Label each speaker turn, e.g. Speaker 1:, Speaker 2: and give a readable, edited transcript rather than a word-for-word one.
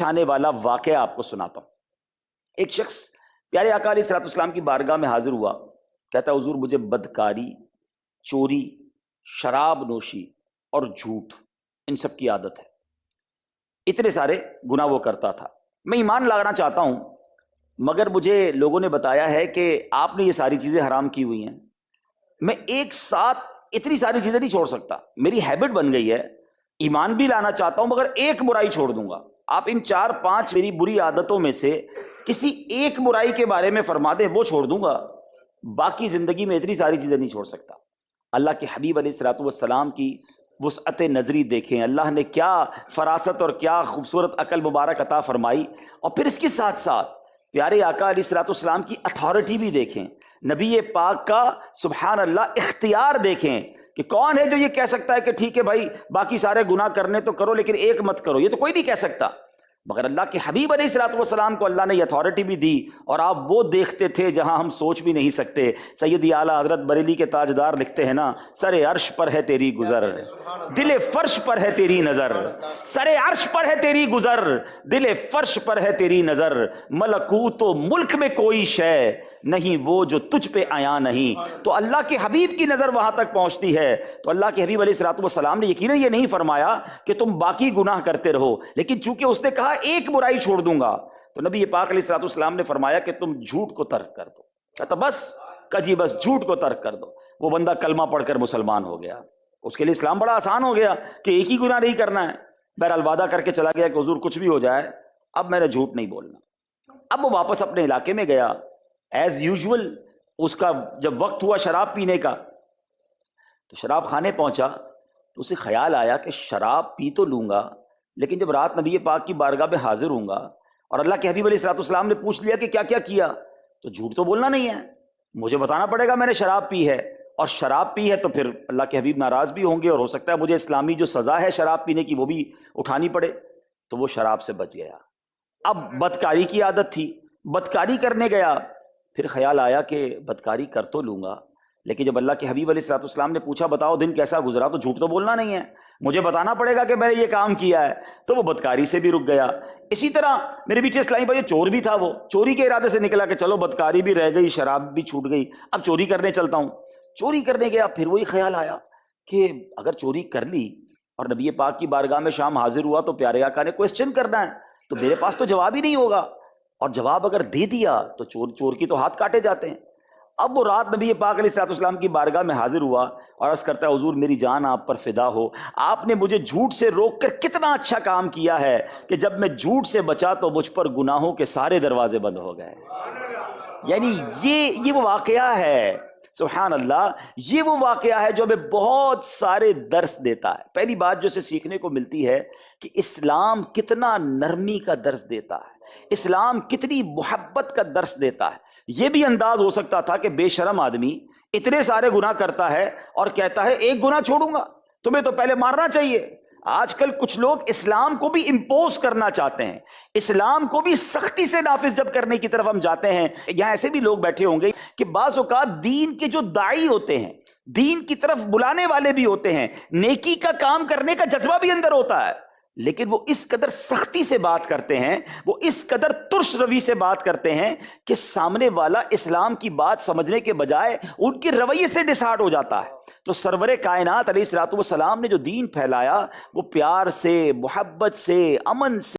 Speaker 1: आने वाला वाकया आपको सुनाता हूँ। एक शख्स प्यारे आका अलैहिस्सलाम की बारगाह में हाजिर हुआ, कहता हुजूर मुझे बदकारी, चोरी, शराब नोशी और झूठ, इन सब की आदत है। इतने सारे गुनाह वो करता था। मैं ईमान लाना चाहता हूं, मगर मुझे लोगों ने बताया है कि आपने ये सारी चीजें हराम की हुई हैं। मैं एक साथ इतनी सारी चीजें नहीं छोड़ सकता, मेरी हैबिट बन गई है। ईमान भी लाना चाहता हूं मगर एक बुराई छोड़ दूंगा। आप इन 4-5 मेरी बुरी आदतों में से किसी एक बुराई के बारे में फरमा दे, वो छोड़ दूंगा, बाकी जिंदगी में इतनी सारी चीजें नहीं छोड़ सकता। अल्लाह के हबीब अलैहिस्सलाम की वुसअत नजरी देखें, अल्लाह ने क्या फरासत और क्या खूबसूरत अकल मुबारक अता फरमाई। और फिर इसके साथ साथ प्यारे आका अलैहिस्सलाम की अथॉरिटी भी देखें, नबी पाक का सुबहान अल्लाह इख्तियार देखें कि कौन है जो ये कह सकता है कि ठीक है भाई बाकी सारे गुनाह करने तो करो लेकिन एक मत करो। ये तो कोई नहीं कह सकता, मगर अल्लाह के हबीब अलैहिस्सलाम को अल्लाह ने ये अथॉरिटी भी दी। और आप वो देखते थे जहां हम सोच भी नहीं सकते। सैयदी आला हजरत बरेली के ताजदार लिखते हैं ना, सरे अर्श पर है तेरी गुजर, दिले फर्श पर है तेरी नजर। सरे अर्श पर है तेरी गुजर, दिले फर्श पर है तेरी नजर। मलकूत तो मुल्क में कोई शय नहीं वो जो तुझ पे आया नहीं। तो अल्लाह के हबीब की नजर वहां तक पहुंचती है। तो अल्लाह के हबीब अलैहिस्सलाम ने यकीनन ये नहीं फरमाया कि तुम बाकी गुनाह करते रहो, लेकिन चूंकि उसने कहा एक बुराई छोड़ दूंगा, तो नबी पाक अलैहिस्सलाम ने फरमाया कि तुम झूठ को तर्क कर दो। कहता बस कजी बस झूठ को तर्क कर दो। वो बंदा कलमा पढ़कर मुसलमान हो गया। उसके लिए इस्लाम बड़ा आसान हो गया कि एक ही गुनाह नहीं करना है। बहरहाल वादा करके चला गया कि हुजूर कुछ भी हो जाए अब मैंने झूठ नहीं बोलना। अब वो वापस अपने इलाके में गया एज यूजुअल। उसका जब वक्त हुआ शराब पीने का, तो शराब खाने पहुंचा तो उसे ख्याल आया कि शराब पी तो लूंगा, लेकिन जब रात नबी पाक की बारगाह में हाजिर होऊंगा और अल्लाह के हबीब अलैहिस्सलाम ने पूछ लिया कि क्या क्या किया, तो झूठ तो बोलना नहीं है, मुझे बताना पड़ेगा मैंने शराब पी है। और शराब पी है तो फिर अल्लाह के हबीब नाराज भी होंगे और हो सकता है मुझे इस्लामी जो सजा है शराब पीने की वो भी उठानी पड़े। तो वो शराब से बच गया। अब बदकारी की आदत थी, बदकारी करने गया, फिर ख्याल आया कि बदकारी कर तो लूंगा, लेकिन जब अल्लाह के हबीब अलैहिस्सलाम ने पूछा बताओ दिन कैसा गुजरा, तो झूठ तो बोलना नहीं है, मुझे बताना पड़ेगा कि मैंने ये काम किया है। तो वो बदकारी से भी रुक गया। इसी तरह मेरे बीच इस्लामी भाई चोर भी था, वो चोरी के इरादे से निकला कि चलो बदकारी भी रह गई, शराब भी छूट गई, अब चोरी करने चलता हूं। चोरी करने गया, फिर वही ख्याल आया कि अगर चोरी कर ली और नबी पाक की बारगाह में शाम हाजिर हुआ तो प्यारे आका ने क्वेश्चन करना है, तो मेरे पास तो जवाब ही नहीं होगा, और जवाब अगर दे दिया तो चोर की तो हाथ काटे जाते हैं। अब वो रात नबी पाक अलैहिस्सलाम की बारगाह में हाजिर हुआ और अर्ज करता है हुजूर मेरी जान आप पर फिदा हो, आपने मुझे झूठ से रोककर कितना अच्छा काम किया है कि जब मैं झूठ से बचा तो मुझ पर गुनाहों के सारे दरवाजे बंद हो गए। यानी ये वो वाकया है, सुभान अल्लाह, ये वो वाकया है जो हमें बहुत सारे दर्स देता है। पहली बात जो इसे सीखने को मिलती है कि इस्लाम कितना नरमी का दर्स देता है, इस्लाम कितनी मोहब्बत का दर्स देता है। यह भी अंदाज हो सकता था कि बेशरम आदमी इतने सारे गुनाह करता है और कहता है एक गुनाह छोड़ूंगा, तुम्हें तो पहले मारना चाहिए। आजकल कुछ लोग इस्लाम को भी इंपोज करना चाहते हैं, इस्लाम को भी सख्ती से नाफिज जब करने की तरफ हम जाते हैं। यहां ऐसे भी लोग बैठे होंगे कि बाज़ औक़ात दीन के जो दाई होते हैं, दीन की तरफ बुलाने वाले भी होते हैं, नेकी का काम करने का जज्बा भी अंदर होता है, लेकिन वो इस कदर सख्ती से बात करते हैं, वो इस कदर तुर्श रवि से बात करते हैं कि सामने वाला इस्लाम की बात समझने के बजाय उनके रवैये से डिसहार्ट हो जाता है। तो सरवरे कायनात अलैहिस्सलातु वस्सलाम ने जो दीन फैलाया वो प्यार से, मोहब्बत से, अमन से